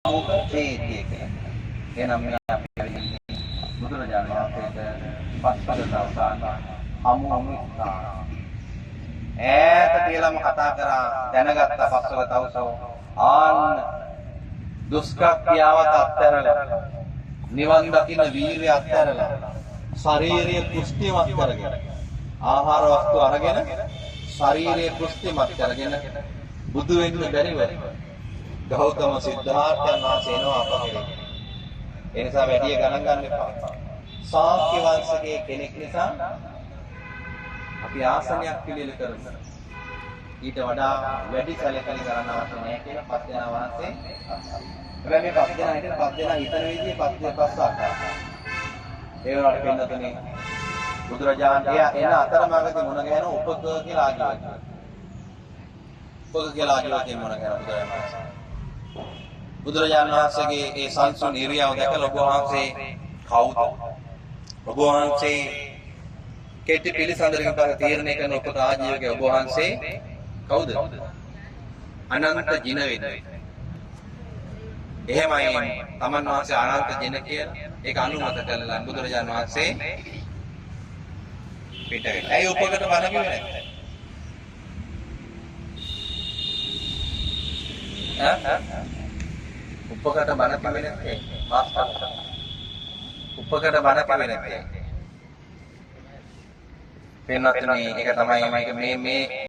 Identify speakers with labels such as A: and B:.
A: ආමෝක චේතිය කියලා. එනම් මේ අපි බුදුරජාණන් වහන්සේට පස්වග දවසාන හමු ස්ථාන. ඈත කියලාම කතා කරා දැනගත්ත පස්වග දවසෝ ආන්න දුෂ්කර්ත්‍යාවත් අත්හැරලා නිවන් දකින්න වීරිය අත්හැරලා ශාරීරික කුෂ්ඨියවත් කරගෙන ආහාර වස්තු අරගෙන ශාරීරික කුෂ්ඨියවත් කරගෙන බුදු වෙන්න බැරිව ගෞතම සිද්ධාර්ථයන් වහන්සේ එනවා අපගේ. ඒ නිසා වැඩි ගණන් ගන්න එපා. ශාක්‍ය වංශයේ කෙනෙක් නිසා අපි ආසනයක් පිළිල කරමු. ඊට වඩා වැඩි සැලකලි කරන්න අවශ්‍ය නැහැ කියලා පස් දෙනා වහන්සේ. හැබැයි මේ පස් දෙනා හිටින පස් දෙනා හිතන විදිහේ පස් ආකාරයි. ඒ වුණාට පින්නතුනේ බුදුරජාණන් එන අතරමඟදී මුණ ගැහෙන උපක කියලා ආජීවය. උපක කියලා ආජීවයෙන් මුණ ගැහෙන බුදුරජාණන් වහන්සේ. බුදුරජාණන් වහන්සේගේ ඒ සංසුන් ඉරියව් දැකලා ඔබ වහන්සේ කවුද? ඔබ වහන්සේ කෙටි පිළිසඳරකින් පස්සේ තීරණය කරන උපත ආජීවකේ ඔබ වහන්සේ කවුද? අනන්ත ජින වේද. එහෙමයි තමන් වහන්සේ අනන්ත ජින කියලා ඒක අනුමත කළා බුදුරජාණන් වහන්සේ පිට වෙලා. ඇයි උපකට බණ කිව්වේ නැත්තේ? උපකට බණ කිව්වේ නැත්තේ? උපකට බණ කිව්වේ නැත්තේ? පෙන්වත්නි ඒක තමයි මේක මේ